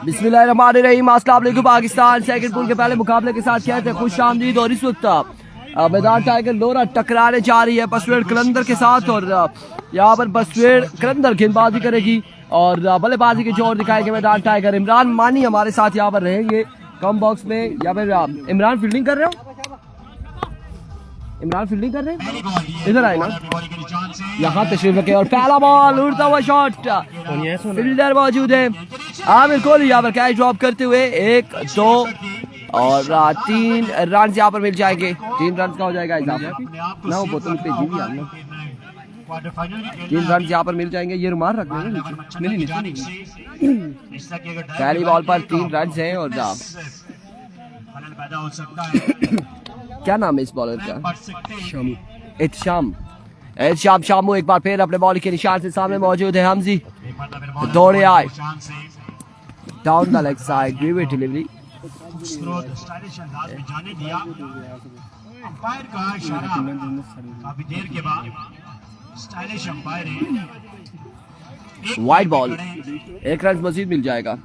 बिस्मिल्लाहिर्रहमानिर्रहीम। अस्सलाम वालेकुम। पाकिस्तान सेकंड पूल के पहले मुकाबले के साथ कहते हैं खुश आमदीद। और इस वक्त मैदान टाइगर लोरा टकराने जा रही है बसवेड़ कलंदर के साथ। और यहाँ पर बसवेड़ कलंदर गेंदबाजी करेगी और बल्लेबाजी के जोर दिखाएंगे मैदान टाइगर। इमरान मानी हमारे साथ यहाँ पर रहेंगे कम बॉक्स में। या फिर इमरान फील्डिंग कर रहे हो? इमरान फील्डिंग कर रहे हैं? इधर आए ना, यहाँ तशरीफ रखे। और पहला बॉल, उड़ता हुआ शॉट, फील्डर मौजूद है। आमिर कोहली यहाँ पर कैच ड्रॉप करते हुए 1, 2 और 3 रन यहाँ पर मिल जाएंगे। 3 रन का हो जाएगा ना, वो बोतल पे जी 3 रन यहाँ पर मिल जाएंगे। ये रुमाल रख देंगे। पहली बॉल पर 3 रन है। और क्या नाम है इस बॉलर का? एहतिशाम शामू एक बार फिर अपने बॉल के निशान से सामने मौजूद है। हमजी दौड़े आए डाउन द लेग साइड, विविड delivery. Wide ball, 1 run Majeed मिल जाएगा।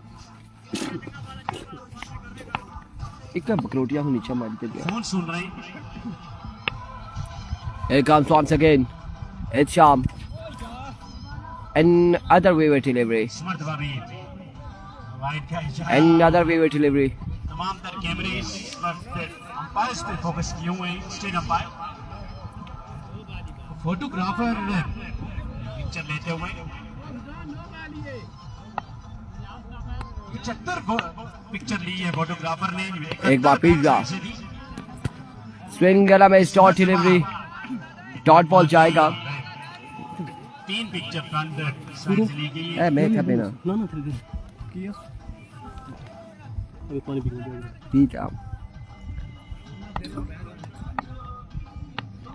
एक बकरोटिया नीचे मारते फोन सुन रहे। Here comes once again. It's Sham. Another wayward delivery. Another wayward delivery. तमाम तर कैमरे अंपायर्स पे फोकस किए हुए हैं। स्टेट अंपायर, फोटोग्राफर पिक्चर लेते हुए 75 पिक्चर ली है फोटोग्राफर ने। एक बार पिज्जा स्विंग गला में शॉर्ट डिलीवरी, डॉट बॉल जाएगा। 3 पिक्चर फ्रंट ली गई है। मैं क्या पीना ना किया अभी पानी पीना।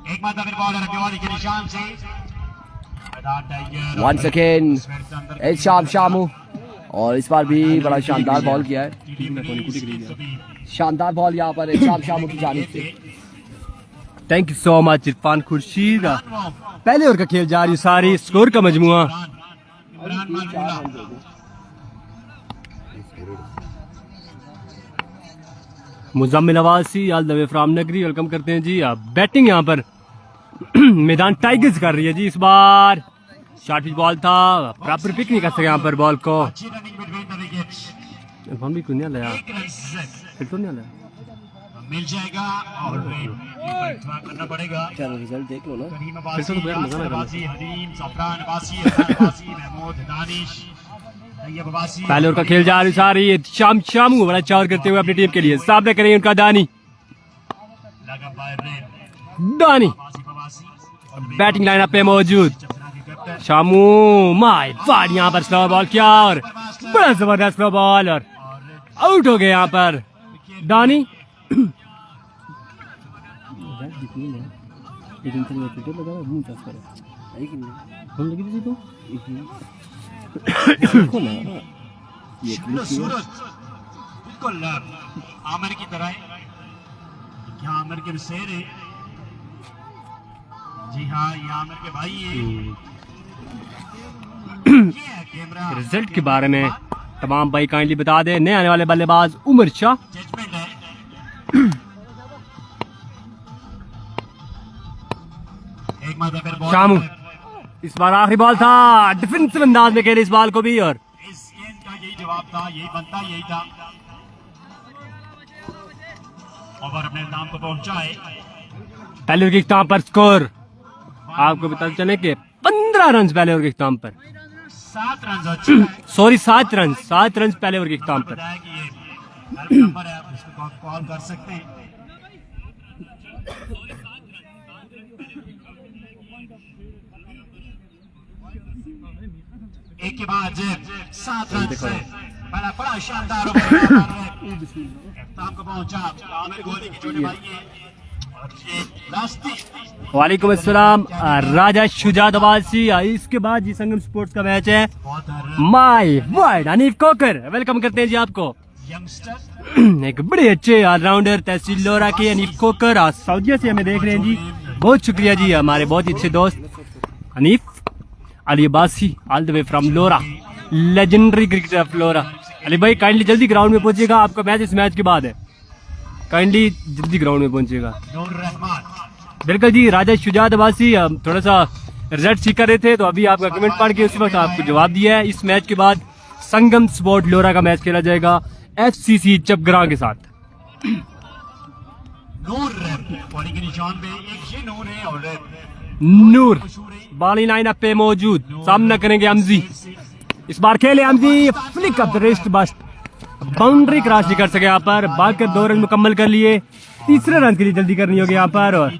एक बार फिर बॉल रखवाली के निशान से वंस अगेन एच शाम शामू। और इस बार भी बड़ा शानदार बॉल किया है। शानदार बॉल यहाँ पर शाम शामू की जानिब से। Thank you so much Irfan Khurshid. पहले ओवर का खेल जारी, सारी स्कोर का मजमुआ। मुजम्मिल नवासी ऑल द वे फ्रॉम नगरी, वेलकम करते हैं जी। बैटिंग यहाँ पर मैदान टाइगर्स कर रही है जी। इस बार शॉर्ट पिच बॉल था, प्रॉपर पिक नहीं कर सके यहाँ पर बॉल को। इरफान भी क्यों नहीं लाया? फिर तो नहीं लाया, मिल जाएगा और करना पड़ेगा। चलो रिजल्ट देख लो ना। फिर तो मजा ना। पहले ओवर का खेल जा रही है। शाम शामू बड़ा चार करते हुए अपनी टीम के लिए सामने करेंगे उनका दानी। बैटिंग लाइनअप पे मौजूद शामू। माय गॉड, यहाँ पर स्लो बॉल किया और बड़ा जबरदस्त स्लो बॉल और आउट हो गए यहाँ पर दानी। बिल्कुल आमिर की तरह क्या आमिर के शेर है जी। हाँ, ये आमिर के भाई है। रिजल्ट के बारे में तमाम भाई काइंडली बता दे। नए आने वाले बल्लेबाज उमर शाह। शामू इस बार आखिरी बॉल था, डिफेंसिव अंदाज में खेले इस बॉल को भी। और इस गेंद का यही जवाब था, यही बनता, यही था। ओवर अपने नाम को पहुंचाए। पहले के इख्तिताम पर स्कोर आपको बता चले कि 15 रन पहले ओवर के इख्तिताम पर। 7 रन सॉरी 7 रन पहले ओवर के इख्तिताम पर। नंबर है, उसको कॉल कर सकते हैं। एक के बाद 7 रन से बड़ा शानदार को पहुंचा आमिर कोहली की छोटे भाई है। वालेकुम अस्सलाम राजा शुजात अब्बासी। इसके बाद जी संगम स्पोर्ट्स का मैच है। माय वाइड अनीफ कोकर, वेलकम करते हैं जी आपको। एक बड़े अच्छे ऑलराउंडर तहसील लोरा के अनीफ कोकर आज सऊदीया से हमें देख रहे हैं जी। बहुत शुक्रिया जी, हमारे बहुत अच्छे दोस्त Hanif. Ali Abbasi all the way from Lora, legendary cricketer of Lora. Ali भाई काइंडली जल्दी ग्राउंड में पहुंचिएगा, आपका मैच इस मैच के बाद है, काइंडली जल्दी ग्राउंड में पहुंचिएगा। बिल्कुल जी, राजा शुजात अब्बासी थोड़ा सा रिजल्ट सीख कर रहे थे, तो अभी आपका कमेंट पढ़ के उसी वक्त आपको जवाब दिया है। इस मैच के बाद संगम स्पोर्ट लोरा का मैच खेला जाएगा FCC चपग्रां के साथ। नूर बाली लाइन अप पे मौजूद, सामना करेंगे अमजी। इस बार खेले अमजी, फ्लिक अप द रिस्ट बस्ट, बाउंड्री क्रॉस नहीं कर सके यहाँ पर, भागकर 2 रन मुकम्मल कर लिए। तीसरे रन के लिए जल्दी करनी होगी यहाँ पर, और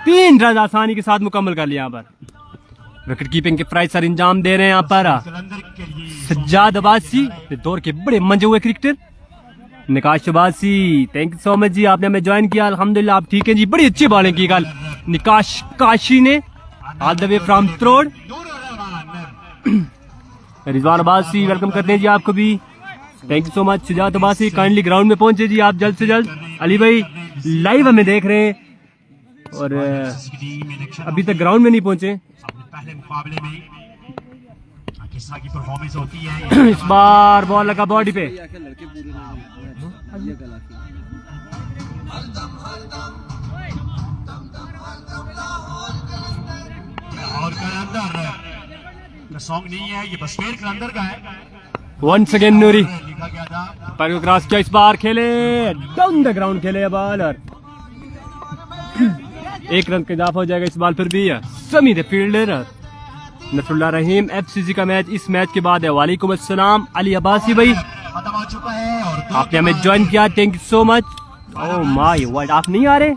3 रन आसानी के साथ मुकम्मल कर लिया यहाँ पर। विकेट कीपिंग के प्राइस सर इंजाम दे रहे हैं यहाँ पर सज्जाद अब्बासी, दौर के बड़े मंजे हुए क्रिकेटर। निकाश Abbasi, thank you so much जी, आपने हमें ज्वाइन किया, अल्हम्दुलिल्लाह आप ठीक है जी। बड़ी अच्छी बॉलिंग की कल निकाश काशी ने, ऑल द वे फ्रॉम त्रोड़। रिजवान अब्बासी वेलकम करते हैं जी आपको भी, thank you so much. Shujaat Abbasi kindly ground में पहुंचे जी आप जल्द से जल्द। अली भाई लाइव हमें देख रहे हैं और अभी तक ग्राउंड में नहीं पहुंचे। पहले मुकाबले में किस तरह की परफॉर्मेंस होती है। इस बार बॉल लगा बॉडी पे, और अंदर सॉन्ग नहीं है, ये बसपेर के अंदर का है। वंस अगेन नूरी लिखा गया था पर क्रॉस किया, इस बार खेले डाउन द ग्राउंड खेले बॉल, और 1 रन का इजाफा हो जाएगा इस बाल पर भी। समी the fielder Nasrullah Rahim. FCC का मैच इस मैच के बाद है। वालेकुम अस्सलाम अली अब्बासी भाई, खत्म हो चुका है और आपने हमें ज्वाइन किया, thank you so much. Oh my word, आप नहीं आ रहे?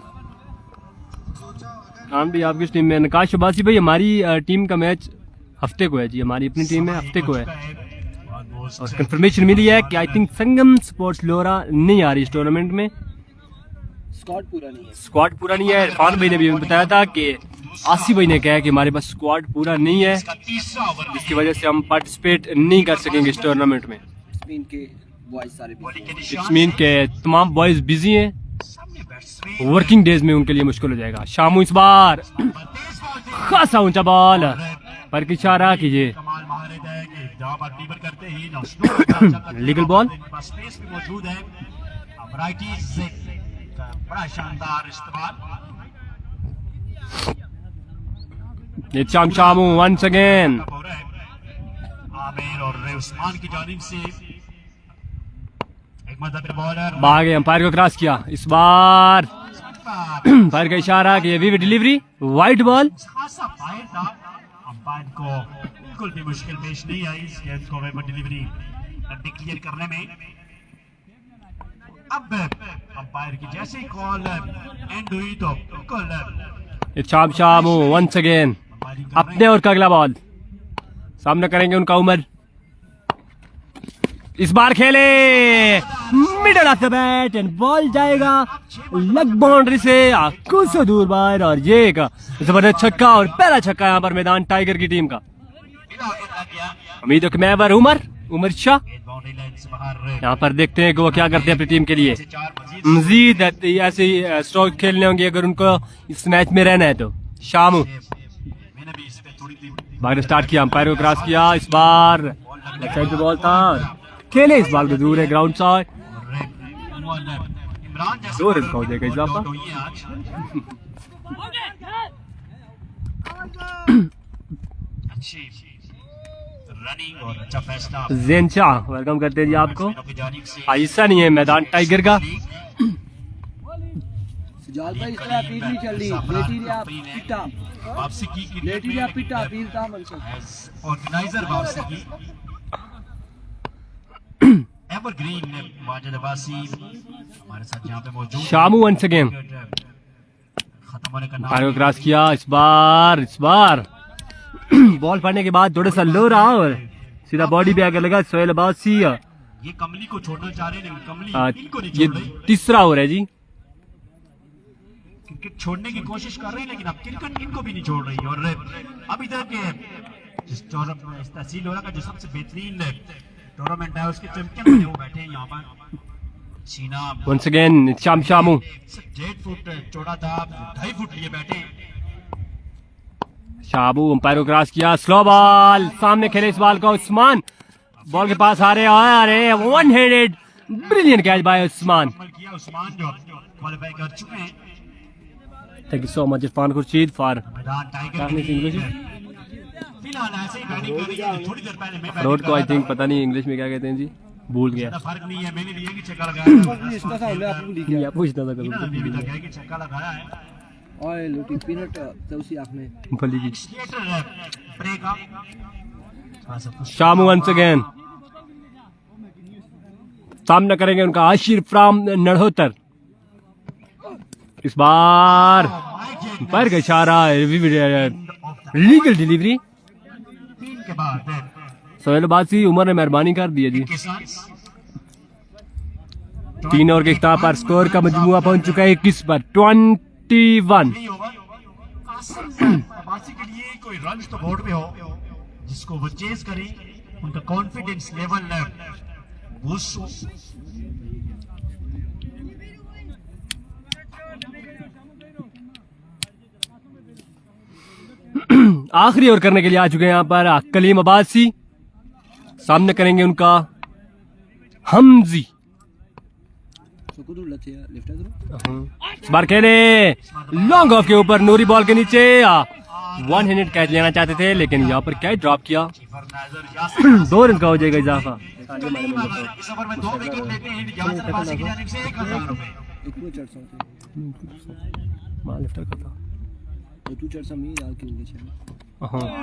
हाँ भी आपकी टीम में निकाश अब्बासी भाई, हमारी टीम का मैच हफ्ते को है जी, हमारी अपनी टीम में हफ्ते को है, और कंफर्मेशन मिली है कि आई थिंक संगम स्पोर्ट्स लोरा नहीं आ रही इस टूर्नामेंट में। स्क्वाड पूरा नहीं है, स्क्वाड पूरा नहीं है। इरफान भाई ने भी बताया था कि आसिफ भाई ने कहा कि हमारे पास स्क्वाड पूरा नहीं है, जिसकी वजह से हम पार्टिसिपेट नहीं कर सकेंगे इस टूर्नामेंट में। स्पेन के बॉयज सारे इट्स मीन के तमाम बॉयज बिजी हैं, वर्किंग डेज में उनके लिए मुश्किल हो जाएगा। शामू इस बार खासा ऊंचा बॉल पर इशारा कीजिए, कमाल महारत है कि जवाब पर लीवर करते ही लीगल बॉल स्पेस भी मौजूद है। वैराइटीज से बड़ा शानदार इस्तेमाल। शामू वंस अगेन हो रहा है आमिर और उस्मान की जानिब से एक मदद बॉलर भागे, अंपायर को क्रॉस किया, इस बार अंपायर का इशारा कि ये डिलीवरी वाइट बॉल। खासा फायर था, अंपायर को बिल्कुल भी मुश्किल पेश नहीं आई इस गेंद को वेवर डिलीवरी क्लियर करने में। अब अंपायर की जैसे ही कॉल एंड हुई तो बिल्कुल शामू वंस अगेन अपने और का अगला बॉल सामना करेंगे उनका उमर। इस बार खेले middle of the bat and ball जाएगा लग बाउंड्री से कुछ से दूर बाहर, और ये एक जबरदस्त छक्का और पहला छक्का यहाँ पर मैदान टाइगर की टीम का। उम्मीद है कि मैं उमर शाह यहाँ पर देखते हैं कि वो क्या करते हैं अपनी टीम के लिए। मजीद ऐसे स्ट्रोक खेलने होंगे अगर उनको इस मैच में रहना है तो। शामू बाहर स्टार्ट किया, अंपायर को क्रॉस किया, इस बार लेफ्ट साइड पे बॉल था, खेले इस बाल को दूर है ग्राउंड साइड, 2 रन का हो जाएगा इजाफा। ज़ैन शाह वेलकम करते हैं जी आपको। ऐसा नहीं है मैदान टाइगर का। सुजात भाई इसमें अपील नहीं चल रही, लेटी रे आप पिटा वापसी की लेटी रे आप पिटा अपील था मनसुख ऑर्गेनाइजर वापसी की एवरग्रीन वाजिद अब्बासी हमारे साथ यहाँ पे मौजूद। शामू वंस अगेन खत्म होने का अंपायर को क्रॉस किया, इस बार बॉल पड़ने के बाद थोड़ा सा लो रहा और सीधा बॉडी पे आकर लगा सोहेल अब्बासी। ये कमली को छोड़ना चाह रहे हैं, कमली इनको नहीं ये छोड़ रही। तीसरा ओवर है जी, क्रिकेट छोड़ने की कोशिश कर रहे हैं लेकिन अब क्रिकेट इनको भी नहीं छोड़ रही। और अभी तक जिस तहसील हो रहा का जो सबसे बेहतरीन टूर्नामेंट है उसके चैंपियन बने वो बैठे हैं यहाँ पर। सीना वंस अगेन शामू 1.5 फुट चौड़ा था, 2.5 फुट लिए बैठे। शाबू अंपायर को क्रॉस किया, स्लो बॉल, सामने खेले इस बॉल को उस्मान, बॉल के पास आ रहे, अरे one handed brilliant catch by Usman. किया उस्मान जो क्वालीफाई कर चुके हैं। Thank you so much Irfan Khurshid for Maidan tiger के लिए फिलहाल ऐसे ही बैटिंग कर रही है। थोड़ी देर पहले मैं रोड को आई थिंक पता नहीं इंग्लिश में क्या कहते हैं जी, भूल गया। फर्क नहीं है, मैंने भी एक ही छक्का लगाया पूछना था करूँ अभी तक है कि छक्का लगाया है। और लूटी पीनट तौसी आपने भली की स्केटर ब्रेक अप शामू वंस अगेन, सामना करेंगे उनका आशिर फ्रॉम नड़होतर। इस बार पैर का इशारा, लीगल डिलीवरी। तीन के बाद सोहेल बासी उमर ने मेहरबानी कर दी है जी। 3 ओवर के इख्तिताम पर स्कोर का मजमुआ पहुंच चुका है 21 पर 21। बासी के लिए कोई रन तो बोर्ड पे हो जिसको वो चेस करें, उनका कॉन्फिडेंस लेवल बूस्ट हो। आखिरी ओवर करने के लिए आ चुके हैं यहाँ पर कलीम अब्बासी, सामने करेंगे उनका हमजी। इस बार खेले लॉन्ग ऑफ के ऊपर, नूरी बॉल के नीचे 1 हैंडेड कैच लेना चाहते थे लेकिन यहाँ पर कैच ड्रॉप किया। 2 रन का हो जाएगा इजाफा। इस ओवर में 2 विकेट लेते हैं यासर बासी की जानिब से 1000 रुपए।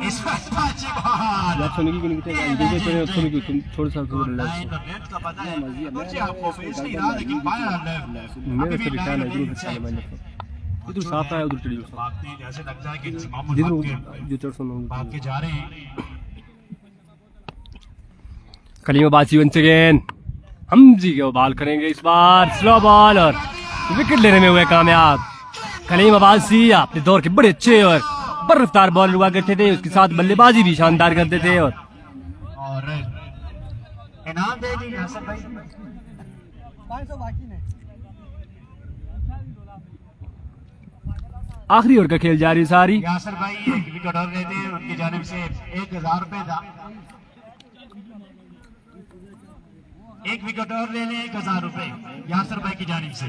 इस अच्छी बॉल थोड़ा सा नेट का पता है मुझे, आपको फेस नहीं रहा लेकिन बाहर इधर साफ है, उधर चली भागते हैं जैसे लगता है कि जो भाग के जा रहे हैं। कलीम अब्बासी वंस अगेन, हमजी को बॉल करेंगे इस बार, स्लो बॉल और विकेट लेने में हुए कामयाब। कलीम अब्बासी अपने दौर के बड़े अच्छे और बर्रफ्तार बॉलर हुआ करते थे, उसके साथ बल्लेबाजी भी शानदार करते थे। और इनाम दे दी यासर भाई। आखिरी ओवर का खेल जारी सारी। यासर भाई एक विकेट और लेते हैं, उनकी जानिब से 1000 रुपए था। एक विकेट और ले लें 1000 रुपए यासर भाई की जानिब से।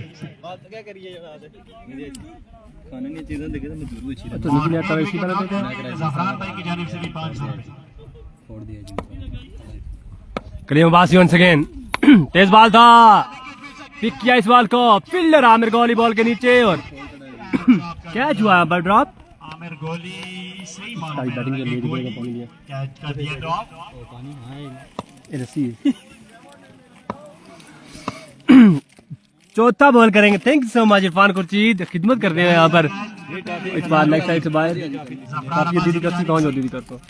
जफरान भाई की जानिब से भी 500 रुपए। कलीम अब्बासी वंस अगेन, तेज बॉल था, पिक किया इस बॉल को, फील्डर आमिर गोली बॉल के नीचे और कैच हुआ बल ड्रॉप। आमिर गोली सही मार बैटिंग कर लिए कैच कर दिया ड्रॉप। चौथा बॉल करेंगे। Thank you so much Irfan Khurshid, खिदमत करते हैं यहाँ पर। इस बार लेग साइड से बाहर काफी दीदी करती, कौन जो दीदी कर तो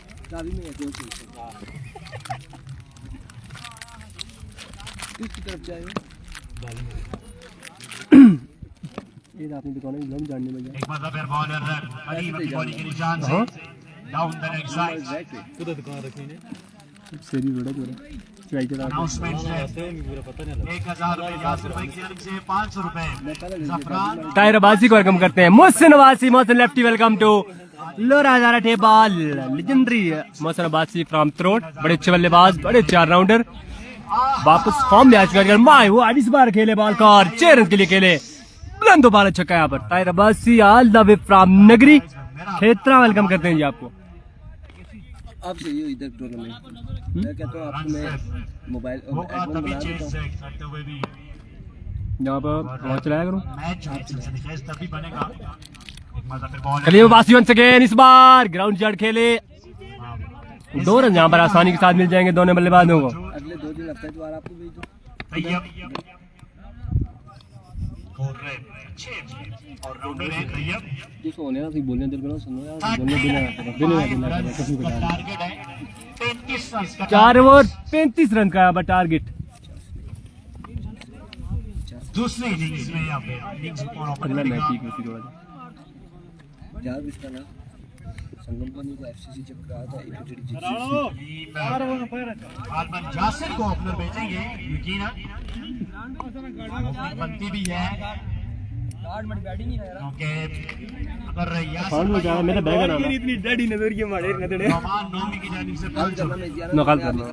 आपने दुकान में जानने में एक बार फिर बॉलर करीब अपनी बॉलिंग के निशान से डाउन द लेग साइड। खुद दुकान रखी ने सेरी रोड़ा जोड़ा चाय के अनाउंसमेंट है 1000 रुपए यासर भाई की जानिब से 500 रुपए जफरान। टायर अब्बासी को वेलकम करते हैं। Mohsin Abbasi, Mohsin lefty, welcome to Lora Hazara table legendary Mohsin Abbasi from त्रोट, बड़े अच्छे बल्लेबाज, बड़े अच्छे ऑलराउंडर, वापस फॉर्म में आ चुका। माय वो इस बार खेले बॉल का और 6 रन के लिए खेले, बुलंद बाल छक्का यहाँ पर। Tyre Abbasi all the way from नगरी खेत्रा, वेलकम करते हैं जी आपको। आप चाहिए इधर टूर्नामेंट, मैं कहता हूँ आपको मैं मोबाइल मौका तभी चेंज करते हुए भी यहाँ पर वहाँ चलाया करूँ। मैच तभी बनेगा। एक मजा फिर ball Kaleem Abbasi once again, इस बार ग्राउंड शॉट खेले, 2 रन यहाँ पर आसानी के साथ मिल जाएंगे दोनों बल्लेबाजों को। अगले 2 दिन हफ्ते तो आपको भेज दो। तैयब अच्छे और राउंडर है तैयब। जो सोने ना थी बोलने दिल बना सुनो यार, बोलने बिना किसी को टारगेट है 35 रन का। 4 ओवर 35 रन का यहाँ पर टारगेट। दूसरी इनिंग्स में यहाँ पे इनिंग्स को अगला मैच ठीक उसी थोड़ा यार इसका ना संगम पानी को एफसीसी जब कहा था आलमन यासिर को ओपनर भेजेंगे, यकीनन बनती भी है। क्योंकि अगर फाउंड में जा मेरा बैग ना इतनी डैडी नजर ये मारे नदड़े रहमान नौमी की जानिब से पांच सौ नकल करना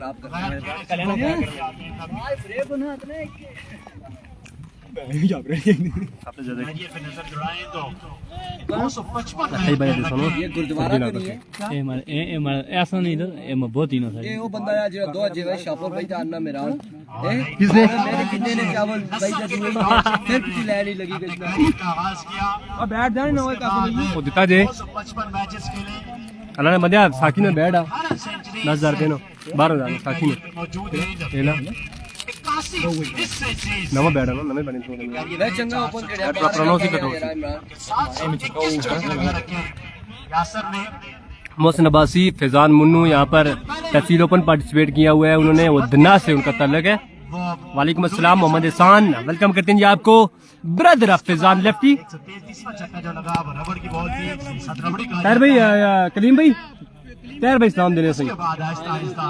आपने ज्यादा पे नजर जुड़ाएं तो 255 सही बात है सुनो ये गुरुद्वारा तो नहीं है ऐसा नहीं था बहुत ही ना ये वो बंदा है जो दो जेवे शापर भाई जानना मेरा किसने मेरे कितने ने चावल भाई जब फिर किसी लैंड लगी गई का आगाज किया अब बैठ जाने ना वो दिता जे 255 मैचेस खेले अल्लाह ने बंदिया साकी ने बैठ 18 सेंचुरी 10,000 देनो 12,000 साकी ने मौजूद है ये ला 81 सेंचुरीज नवा बैठ ना नवे बनी थोड़े मैं चंगा ओपन कर प्रोनोंस ही करो यासर ने मोहसिन अब्बासी फैजान मुन्नू यहाँ पर तहसील ओपन पार्टिसिपेट किया हुआ है उन्होंने वो दना से उनका ताल्लुक है वालेकुम अस्सलाम मोहम्मद एहसान वेलकम करते हैं जी आपको ब्रदर ऑफ फैजान लेफ्टी 133वां छक्का जो लगा वो रबड़ की बॉल थी साथ रबड़ी का तार भाई कलीम भाई तार भाई सलाम देने से बाद आहिस्ता आहिस्ता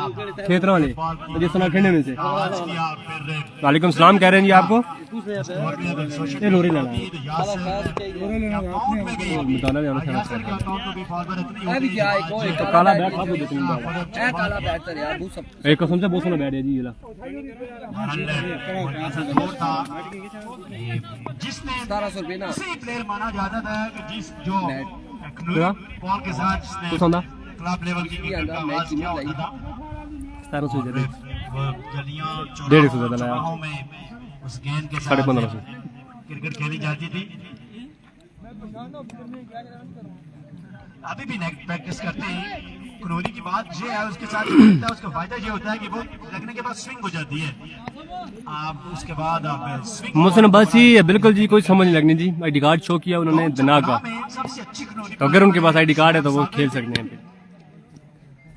खेतरों वाले मुझे सुना खेलने में से आगाज किया और फिर वालेकुम सलाम कह रहे हैं जी आपको ये लोरी लेना है बताना जाना खेलना यासर के अकाउंट में भी बॉल पर इतनी मैं भी क्या एक और तो काला बैट आप देते हैं ए काला बैठ कर यार वो सब एक कसम से बहुत सोना बैठ है जी ये ला जिसने 1700 रुपए ना उसी प्लेयर माना जाता था कि जिस जो क्या? बॉल के साथ जिसने कुछ होता क्लब लेवल की क्रिकेट का आगाज किया होता था 1700 दे वो गलियां 150 ज्यादा लाया। चौराहों में उस गेंद के साथ 1550 क्रिकेट खेली जाती थी अभी भी नेट प्रैक्टिस करते हैं कनौली की बात ये है उसके साथ जो होता है उसका फायदा ये होता है कि वो लगने के बाद स्विंग हो जाती है आप उसके बाद आप स्विंग मोहसिन अब्बासी बिल्कुल जी कोई समझ नहीं लगनी जी आईडी कार्ड शो किया उन्होंने दना का में सबसे अच्छी कनौली तो अगर उनके पास आईडी कार्ड है तो वो खेल सकते हैं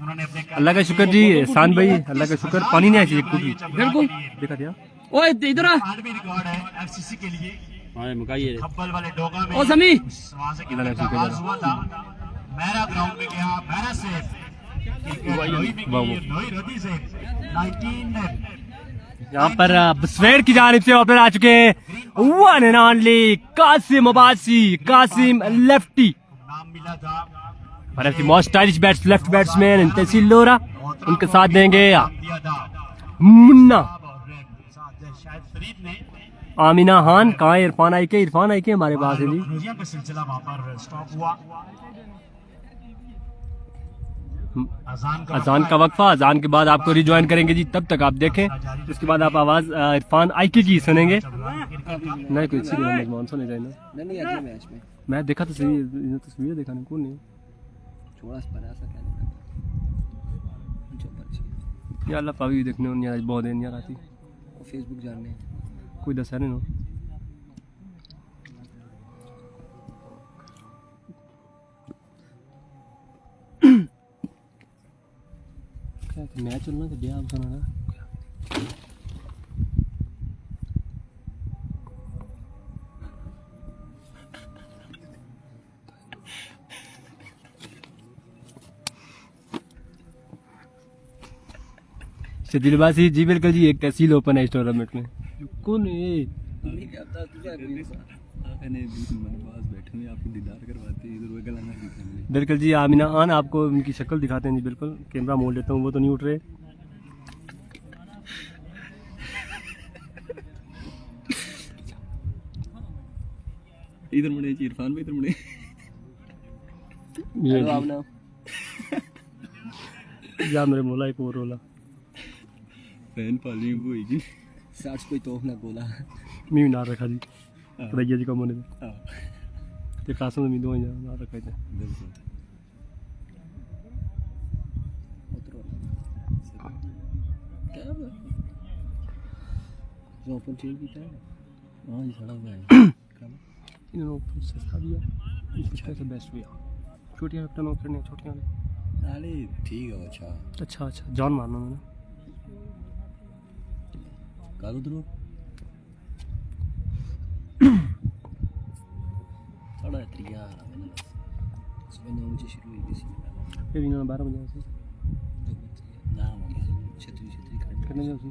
उन्होंने अपने अल्लाह का शुक्र जी एहसान भाई अल्लाह का शुक्र पानी नहीं आई कुटी बिल्कुल देखा दिया ओए इधर आ आर्मी रिकॉर्ड है एफसीसी के लिए हां मुकाइए खब्बल वाले डोगा में ओ समी वहां से क्रिकेट का आगाज हुआ था मेरा ग्राउंड में गया मेरा से लोही रदी से 19 यहाँ पर बसवेर की जानिब से ओपनर आ चुके हैं one and only Qasim Abbasi Qasim lefty नाम मिला था one of the most stylish left batsman in tehsil Lora उनके साथ देंगे दिया था मुन्ना और साथ शायद फरीद ने आमिना खान कहाँ है इरफान आई के हमारे पास है जी रोजिया का सिलसिला वहां पर स्टॉप हुआ अजान का वक्फा अजान के बाद आपको रिज्वाइन करेंगे जी तब तक आप देखें उसके बाद आप आवाज इरफान आईके की सुनेंगे नहीं कोई अच्छी मेजमान सुने जाए ना नहीं अगले मैच में मैं देखा तो सही तस्वीर देखा नहीं कौन नहीं थोड़ा सा बड़ा सा क्या जो बच्ची या अल्लाह पावी देखने उन्हें आज बहुत दिन यार आती वो फेसबुक जानने कोई दस है नहीं नो मैच चलना तो दिया आप सुना ना शदीलबासी जी बिल्कुल जी एक तहसील ओपन है इस टूर्नामेंट में कौन है नहीं कहता तुझे बिल्कुल जी आमिना खान आपको उनकी शक्ल दिखाते हैं जी बिल्कुल कैमरा मोड़ लेता हूँ वो तो नहीं उठ रहे इधर मुड़े इरफान भाई इधर मुड़े ये या मेरे मोला एक और रोला फैन पाली होगी 60 कोई तोफ ना बोला मैं ना रखा जी रैया जी का मोने ते कासम में दो ना रखा थे जो ओपन चेंज किया है हां जी सड़ा हुआ है इन्होंने ओपन सस्ता दिया इसका से बेस्ट हुआ छोटियां कैप्टन ऑफ करने छोटियां अरे ठीक है अच्छा अच्छा जान मारना मैंने कालो द्रो साढ़ा 3 सुबह 9 बजे शुरू हुई थी फिर इन्होंने 12 बजे से ना छतरी करने जाओ सी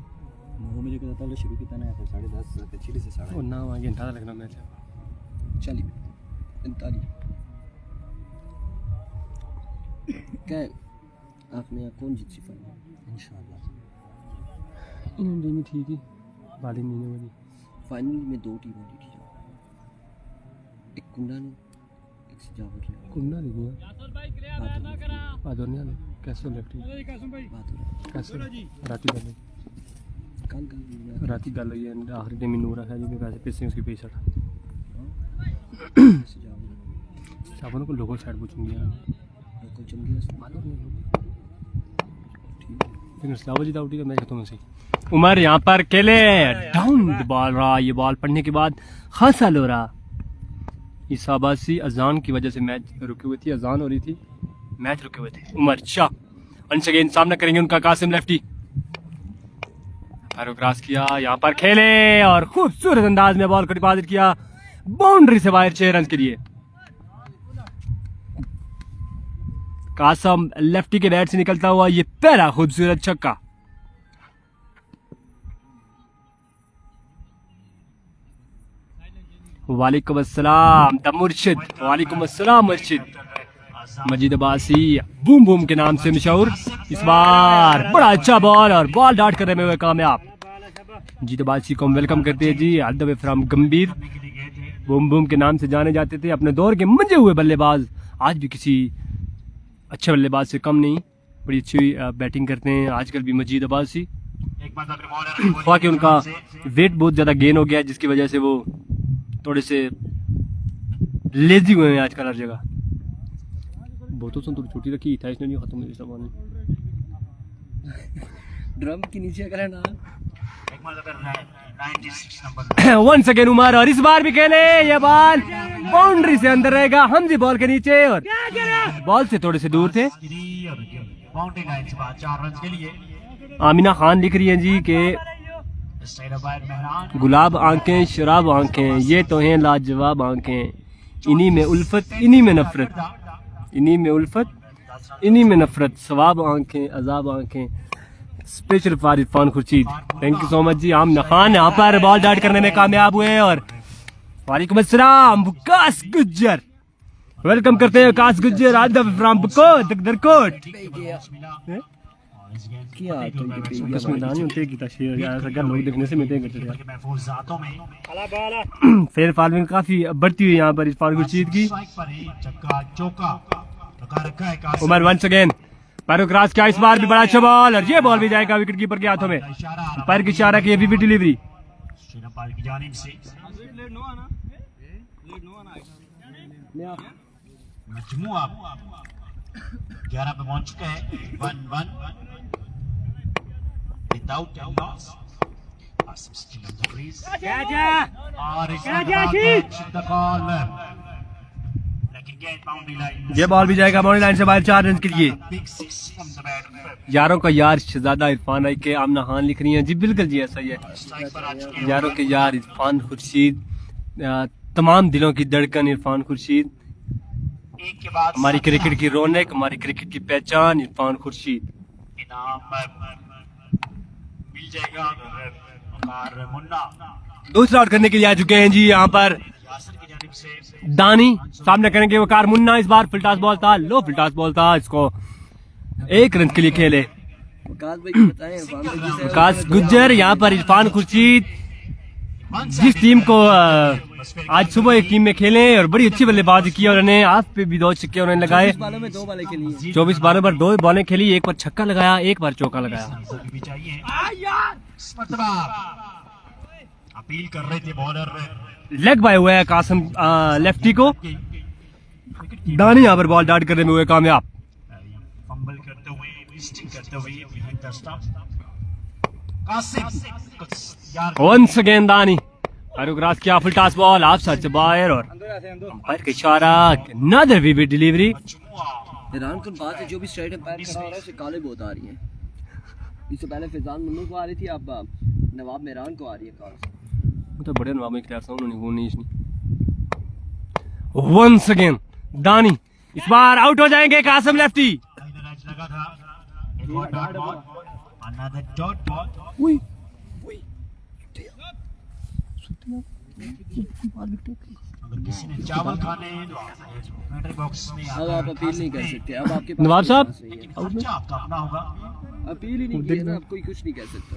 9 बजे का पहले शुरू किया ना 10:30 से 6 से 10:30 और ना वहाँ घंटा लगना मैच है 40 45 क्या आपने कौन जीत सी फाइनल इंशाल्लाह इन्होंने नहीं थी बाली नहीं वाली फाइनल में 2 टीमें थी एक कुंडा ने एक सजावट ने कुंडा नहीं गया बादर नहीं आने कैसे लेफ्टी कैसे राती गल कल राती गल हुई है आखिरी दिन मैनू रखा जी वैसे पैसे उसकी पैसा सजावट साबन को लोगों साइड पूछूंगी को चंगी मालूम नहीं लेकिन इस्लामा जी दाउटी का मैच खत्म से उमर यहाँ पर अकेले डाउन द बॉल रहा ये बॉल पड़ने के बाद खासा लो रहा इस आबासी अजान की वजह से मैच रुके हुए थी अजान हो रही थी मैच रुके हुए थे उमर शाह वंस अगेन सामना करेंगे उनका कासिम लेफ्टी पैरों क्रॉस किया यहाँ पर खेले और खूबसूरत अंदाज में बॉल को डिपॉजिट किया बाउंड्री से बाहर 6 रन के लिए कासम लेफ्टी के बैट से निकलता हुआ ये पहला खूबसूरत छक्का वालेकुम अस्सलाम द मुर्शिद वालेकुम अस्सलाम मुर्शिद मजीद अब्बासी बूम बूम के नाम से मशहूर इस बार बड़ा अच्छा बॉल और बॉल डाट करने में हुए कामयाब मजीद अब्बासी को वेलकम करते हैं जी ऑल द वे फ्रॉम गंभीर बूम बूम के नाम से जाने जाते थे अपने दौर के मंजे हुए बल्लेबाज आज भी किसी अच्छे बल्लेबाज से कम नहीं बड़ी अच्छी बैटिंग करते हैं आजकल भी मजीद अब्बासी बाकी उनका वेट बहुत ज़्यादा गेन हो गया है जिसकी वजह से वो थोड़े से लेजी हुए हैं आजकल हर जगह बहुतों से थोड़ी छोटी रखी था इसने नहीं खत्म मेरी सामान ड्रम के नीचे करना वन सेकेंड उमर और इस बार भी खेले ये बॉल बाउंड्री से अंदर रहेगा हमजी बॉल के नीचे और बॉल से थोड़े से दूर थे बाउंड्री लाइन से बाहर 4 रन के लिए आमिना खान लिख रही हैं जी कि गुलाब आंखें शराब आंखें ये तो हैं लाजवाब आंखें इन्हीं में उल्फत इन्हीं में नफरत इन्हीं में उल्फत इन्हीं में नफरत सवाब आंखें अजाब आंखें special for Irfan Khurshid thank you so much जी आमिना खान यहाँ पर बॉल डाट करने में कामयाब हुए और वालेकुम अस्सलाम वकास गुज्जर वेलकम करते हैं वकास गुज्जर आदब फ्रॉम बकोट दरकोट किया तो ये कसम दानी होते की तशरीह यार अगर लोग देखने से मिलते हैं महफूज जातों में फेयर फॉलोइंग काफी बढ़ती हुई यहाँ पर इरफान खुर्शीद की पर ही चक्का चौका लगा रखा है कासिम उमर वंस अगेन पैरों क्रॉस किया इस बार भी बड़ा अच्छा बॉल और ये बॉल भी जाएगा विकेट कीपर के हाथों में पैर की इशारा की विविड डिलीवरी श्रीनपाल की जानिब से मजमुआ 11 पे पहुंच चुके हैं 1-1 without loss Qasim still on the crease और इसके बाद द कॉल लेकिन गेट बाउंड्री लाइन ये बॉल भी जाएगा बाउंड्री लाइन से बाहर 4 रन के लिए बिग 6 फ्रॉम द बैट यारों का यार शहजादा इरफान आई के आमना खान लिख रही हैं जी बिल्कुल जी ऐसा ही है स्ट्राइक पर आ चुके हैं यारों के यार इरफान खुर्शीद तमाम दिलों की धड़कन इरफान खुर्शीद एक के बाद हमारी क्रिकेट की रौनक हमारी क्रिकेट की पहचान इरफान खुर्शीद इनाम मिल जाएगा और मुन्ना दूसरा आउट करने के लिए आ चुके हैं जी यहाँ पर यासर की जानिब से दानी सामने करेंगे वकार मुन्ना इस बार फुलटास बॉल था लो फुलटास बॉल था इसको 1 रन के लिए खेले वकास भाई को बताएं इरफान भाई जी से विकास गुज्जर यहाँ पर इरफान खुर्शीद जिस टीम को आज सुबह एक टीम में खेले और बड़ी अच्छी बल्लेबाजी की और उन्होंने आप पे भी 2 छक्के उन्होंने लगाए 24 बालों में 2 बालें खेली 24 बालों पर 2 बॉलें खेली एक पर छक्का लगाया एक बार चौका लगाया भी चाहिए इस मर्तबा अपील कर रहे थे बॉलर लेग बाय हुआ है कासिम लेफ्टी को दानी यहाँ पर बॉल डाट करने में हुए कामयाब फंबल करते हुए मिस्टिंग करते हुए बिहाइंड द स्टंप कासिम यार वंस अगेन दानी क्रॉस किया full toss ball of side से बाहर और अंपायर का इशारा अनदर विविड डिलीवरी हैरान कुन बात है जो भी स्ट्राइट अंपायर खड़ा हो रहा है उसे काले बहुत आ रही हैं इससे पहले फैजान मुन्नू को आ रही थी अब नवाब मेहरान को आ रही है कॉल तो बड़े नवाब में खिलाफ था उन्होंने वो नहीं वंस अगेन दानी इस बार आउट हो जाएंगे कासिम लेफ्टी लगा था एक और dot ball another dot ball अगर किसी ने चावल खाने हैं तो कमेंट्री बॉक्स में अब आप अपील नहीं कर सकते, अब आपके पास नवाब साहब खर्चा आपका अपना होगा। अपील ही नहीं किया ना, अब कोई कुछ नहीं कह सकता।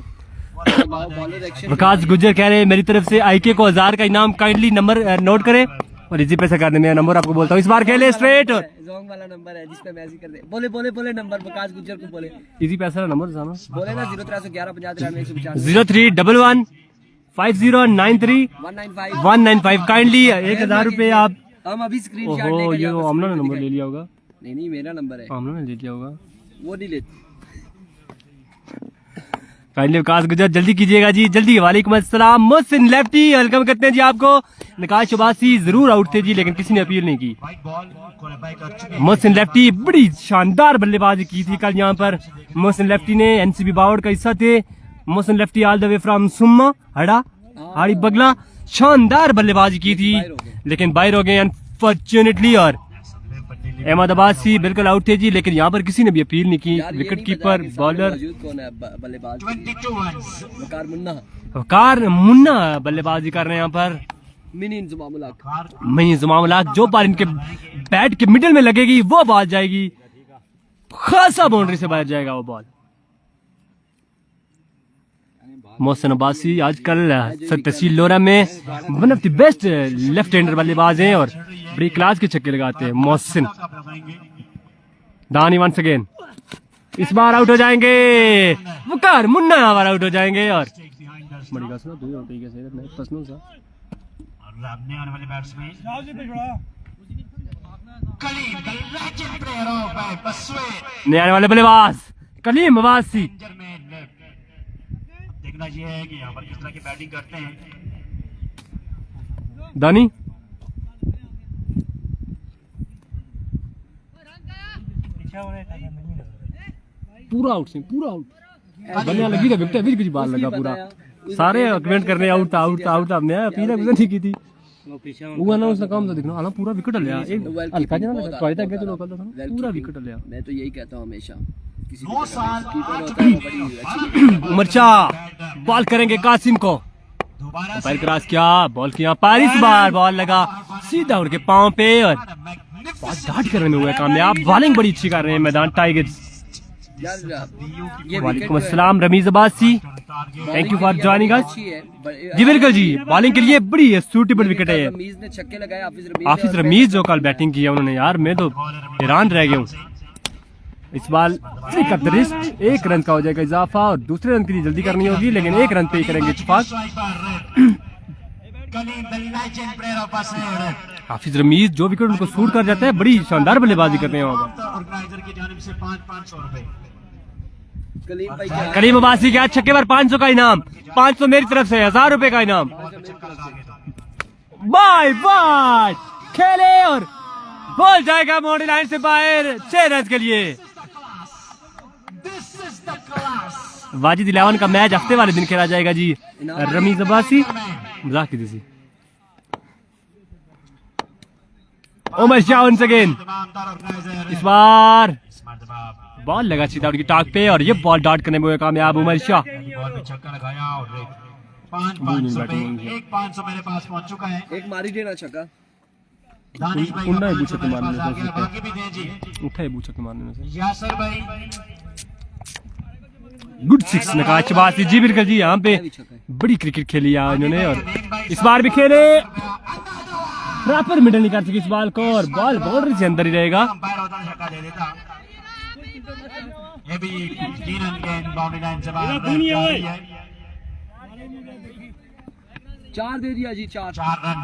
बॉलर एक्शन प्रकाश गुज्जर कह रहे हैं मेरी तरफ से आईके को 1000 का इनाम, काइंडली नंबर नोट करें और इजी पैसा करने में नंबर आपको बोलता हूँ। इस बार खेले स्ट्रेट जोंग वाला नंबर है जिसपे मैसेज कर दे। बोले बोले बोले नंबर प्रकाश गुज्जर को बोले, इजी पैसा नंबर बोले ना 0311 50 195 0311 5093 195। 195 काइंडली 1000 रुपए आप। हम अभी स्क्रीनशॉट ओहो लेकर ये यहाँ पर आमना ने screen नंबर दिखाई। ले लिया होगा, नहीं नहीं मेरा नंबर है, आमना ने ले लिया होगा। वो नहीं लेते। काइंडली विकास गुजर जल्दी कीजिएगा जी, जल्दी। वालेकुम अस्सलाम मोहसिन लेफ्टी, वेलकम करते हैं जी आपको। निकाश शबासी जरूर आउट थे जी लेकिन किसी ने अपील नहीं की। व्हाइट बॉल क्वालीफाई कर चुके हैं। मोहसिन लेफ्टी बड़ी शानदार बल्लेबाजी की थी कल यहाँ पर। मोहसिन लेफ्टी ने एनसीबी बावड़ का हिस्सा थे। Mohsin lefty all the way from सुम्मा हड़ा हाड़ी बगला, शानदार बल्लेबाजी की थी लेकिन बाहर हो गए अनफॉर्चुनेटली। और अहमद अब्बासी बिल्कुल आउट थे जी लेकिन यहाँ पर किसी ने भी अपील नहीं की। यार, ये विकेट नहीं कीपर पता कि बॉलर सामने मौजूद कौन है बल्लेबाज? 22 runs। वकार मुन्ना, वकार मुन्ना बल्लेबाजी कर रहे हैं यहाँ पर। मिनी इंजमामुल हक। मही जुमामुलाक जो बाल इनके बैट के मिडिल में लगेगी वो बॉल जाएगी, खासा बाउंड्री से बाहर जाएगा वो बॉल। मोहसिन अब्बासी आजकल सर तहसील लोरा में one of the best left hander बल्लेबाज हैं और बड़ी क्लास के छक्के लगाते हैं मोहसिन। दानी वंस अगेन, इस बार आउट हो जाएंगे वकार मुन्ना, यहाँ बार आउट हो जाएंगे। और बड़ी का सुना दो आउट कैसे नहीं पसंद सा और आने वाले batsman Kaleem the legend player of बसवे नए आने वाले बल्लेबाज कलीम अब्बासी। देखना ये है कि यहाँ पर किस तरह की बैटिंग करते हैं। दानी पूरा आउट से पूरा आउट बल्ले लगी था विकेट भी कुछ बाल लगा पूरा। सारे कमेंट करने आउट था आउट था आउट था। मैं अपील नहीं की थी वो ना उसने काम था देखना हां पूरा विकेट लिया एक हल्का जना लगा टॉय तक गए तो लोकल था पूरा विकेट लिया। मैं तो यही कहता हूँ हमेशा, किसी 9 साल कीपर होता है वो बड़ी अच्छी उमरचा बॉल करेंगे कासिम को, दोबारा पैर क्रॉस किया, बॉल किया पार, इस बार बॉल लगा सीधा उनके पांव पे और बहुत डांट करने में हुआ कामयाब। बॉलिंग बड़ी अच्छी कर रहे हैं मैदान टाइगर्स। यार ये वालेकुम अस्सलाम Rameez Abbasi, thank you for joining us. अच्छी है जी बिल्कुल जी, बॉलिंग के लिए बड़ी सूटेबल विकेट है। रमीज ने छक्के लगाए, हाफिज रमीज जो कल बैटिंग किया उन्होंने, यार मैं तो हैरान रह गया हूँ। इस बाल flick of the wrist, 1 run का हो जाएगा इजाफा और दूसरे रन के लिए जल्दी करनी होगी लेकिन 1 रन पे ही करेंगे इत्तेफाक। हाफिज रमीज जो विकेट उनको सूट कर जाता है बड़ी शानदार बल्लेबाजी करते हैं वहाँ पर। ऑर्गेनाइजर की जानिब से 500 रुपए। कलीम भाई क्या करीम अब्बासी के आज छक्के पर 500 का इनाम, 500 मेरी तरफ से, 1000 रुपए का इनाम। बाय बाय खेले और बॉल जाएगा बाउंड्री लाइन से बाहर 6 रन के लिए। वाजिद 11 का मैच हफ्ते वाले दिन खेला जाएगा जी। रमीज अब्बासी मजाक की थी। उमर शाह once again, इस बार बॉल लगा सीधा उनकी टांग पे और ये बॉल डॉट करने में हुए कामयाब उमर शाह। बॉल पे छक्का लगाया और 500 एक 500 मेरे पास पहुंच चुका है। एक मारी देना छक्का। दानिश भाई उन्ना ही 500 बूछे के मेरे मारने पास आ में गया, से बाकी भी दें जी। उठा है बूछे के मारने में से। यासर भाई गुड 6 नकाश बासी जी बिल्कुल जी। यहाँ पे बड़ी क्रिकेट खेली है इन्होंने और इस बार भी खेले, प्रॉपर मिडल नहीं कर सके इस बॉल को और बॉल बाउंड्री से अंदर ही रहेगा। अंपायर होता तो छक्का दे देता। ये भी 3 रन गेंद बाउंड्री लाइन से बाहर जा रही है। 4 दे दिया जी, 4 रन।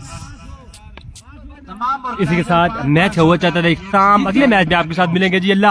तमाम इसी के साथ मैच हुआ चाहता था। अगले मैच में आपके साथ मिलेंगे जी। अल्लाह।